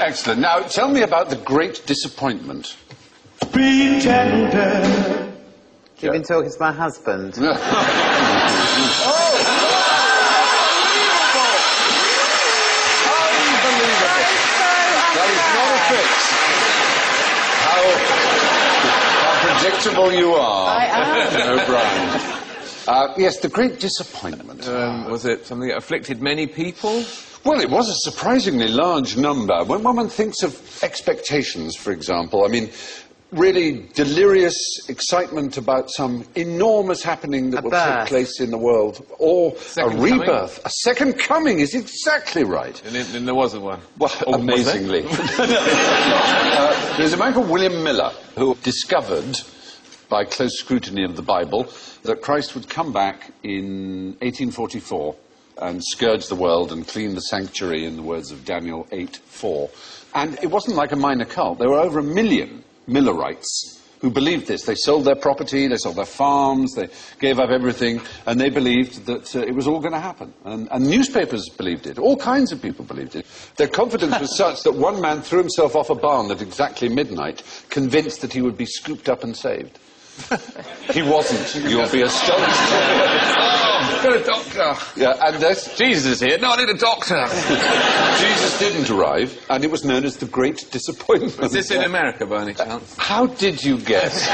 Excellent. Now, tell me about the great disappointment. Pretender. You've been talking to my husband. Oh! How predictable you are. I am. O'Brien. Yes, the great disappointment. Was it something that afflicted many people? Well, it was a surprisingly large number. When one thinks of expectations, for example, I mean, really delirious excitement about some enormous happening that will take place in the world, or a rebirth. A second coming is exactly right. And there wasn't one. Well, amazingly. There's a man called William Miller who discovered, by close scrutiny of the Bible, that Christ would come back in 1844 and scourge the world and clean the sanctuary, in the words of Daniel 8:4. And it wasn't like a minor cult. There were over 1 million Millerites who believed this. They sold their property, they sold their farms, they gave up everything, and they believed that it was all going to happen. And newspapers believed it. All kinds of people believed it. Their confidence was such that one man threw himself off a barn at exactly midnight, convinced that he would be scooped up and saved. He wasn't. You'll be astonished. Oh, got a doctor. Yeah, and this... Jesus is here. No, I need a doctor. Jesus didn't arrive, and it was known as the Great Disappointment. Is this in America, by any chance? How did you guess?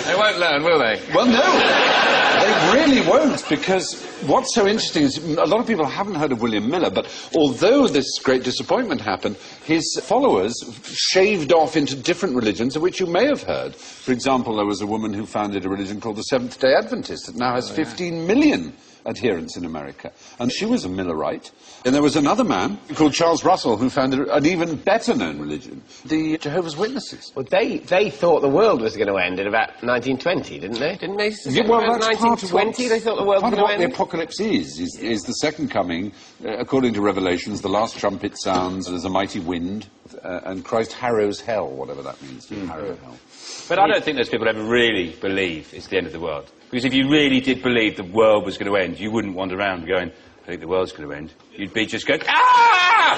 They won't learn, will they? Well, no. They really won't, because what's so interesting is a lot of people haven't heard of William Miller, but although this great disappointment happened, his followers shaved off into different religions of which you may have heard. For example, there was a woman who founded a religion called the Seventh-day Adventist that now has 15 million adherents in America. And she was a Millerite. And there was another man called Charles Russell who founded an even better-known religion, the Jehovah's Witnesses. Well, they thought the world was going to end in about 1920, didn't they? Didn't they? Yeah, well, that's 1920, they thought the world was going to end? The apocalypse is the second coming. According to Revelations, the last trumpet sounds, there's a mighty wind, and Christ harrows hell, whatever that means, to harrow hell. But I don't think those people ever really believe it's the end of the world. Because if you really did believe the world was going to end, you wouldn't wander around going, I think the world's going to end. You'd be just going, ah!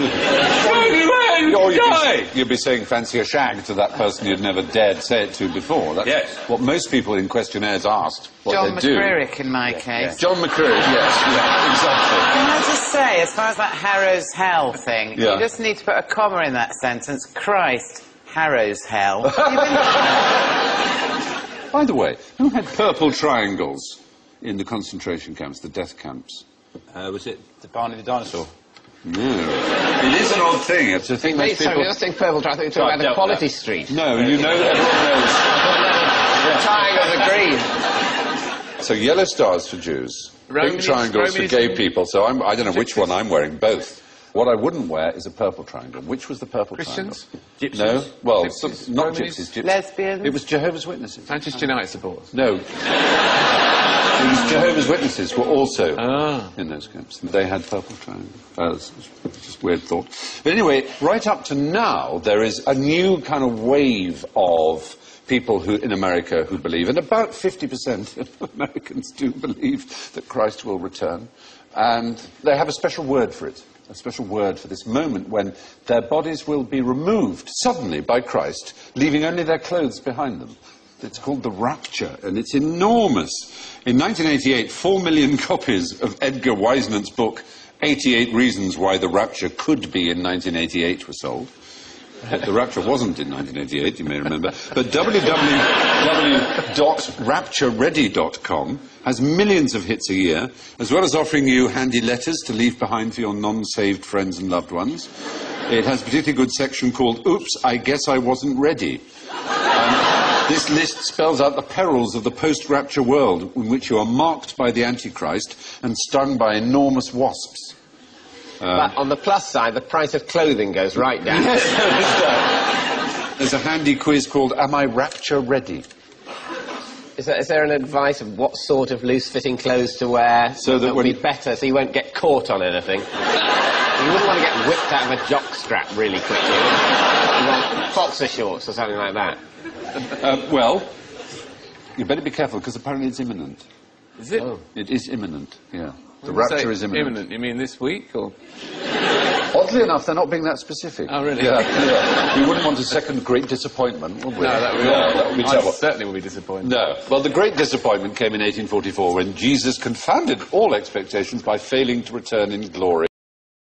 You'd be saying fancy a shag to that person you'd never dared say it to before. That's yes. What most people in questionnaires asked what John they'd do. McCririck, in my case. Yeah. John McCririck, yes, yeah, exactly. Can I just say, as far as that harrows hell thing, you just need to put a comma in that sentence. Christ harrows hell. By the way, who had purple triangles in the concentration camps, the death camps? Was it the Barney the dinosaur? No. It is an odd thing. It's a thing that Sorry, you're saying purple triangle. I thought you were talking about Equality Street. No, you know, everyone knows. Triangles are green. So yellow stars for Jews, big triangles for gay people. So I don't know which one I'm wearing. Both. What I wouldn't wear is a purple triangle. Which was the purple Christians? triangle? Gypsies? No. Well, Gypsies? not Romanies? gypsies. Gypsies. Lesbians? It was Jehovah's Witnesses. Manchester United supporters? No. It was Jehovah's Witnesses were also in those camps. They had purple triangles. It's just a weird thought. But anyway, right up to now, there is a new kind of wave of people who, in America, who believe, and about 50% of Americans do believe that Christ will return. And they have a special word for it. A special word for this moment when their bodies will be removed suddenly by Christ, leaving only their clothes behind them. It's called the Rapture, and it's enormous. In 1988, 4 million copies of Edgar Weisnant's book, 88 Reasons Why the Rapture Could Be in 1988 were sold. The Rapture wasn't in 1988, you may remember. But www.rapture-ready.com has millions of hits a year, as well as offering you handy letters to leave behind for your non-saved friends and loved ones. It has a particularly good section called Oops, I Guess I Wasn't Ready. This list spells out the perils of the post-rapture world in which you are marked by the Antichrist and stung by enormous wasps. But on the plus side, the price of clothing goes right down. Yes, there's a handy quiz called Am I Rapture Ready? Is there an advice of what sort of loose-fitting clothes to wear so that would be better, so you won't get caught on anything? You wouldn't want to get whipped out of a jockstrap really quickly. You want boxer shorts or something like that. Well, you better be careful, because apparently it's imminent. Is it? It is imminent, yeah. The rapture is imminent. Imminent? You mean this week, or...? Oddly enough, they're not being that specific. Oh, really? Yeah. We wouldn't want a second great disappointment, would we? No, that would be terrible. I certainly would be disappointed. No. Well, the great disappointment came in 1844 when Jesus confounded all expectations by failing to return in glory.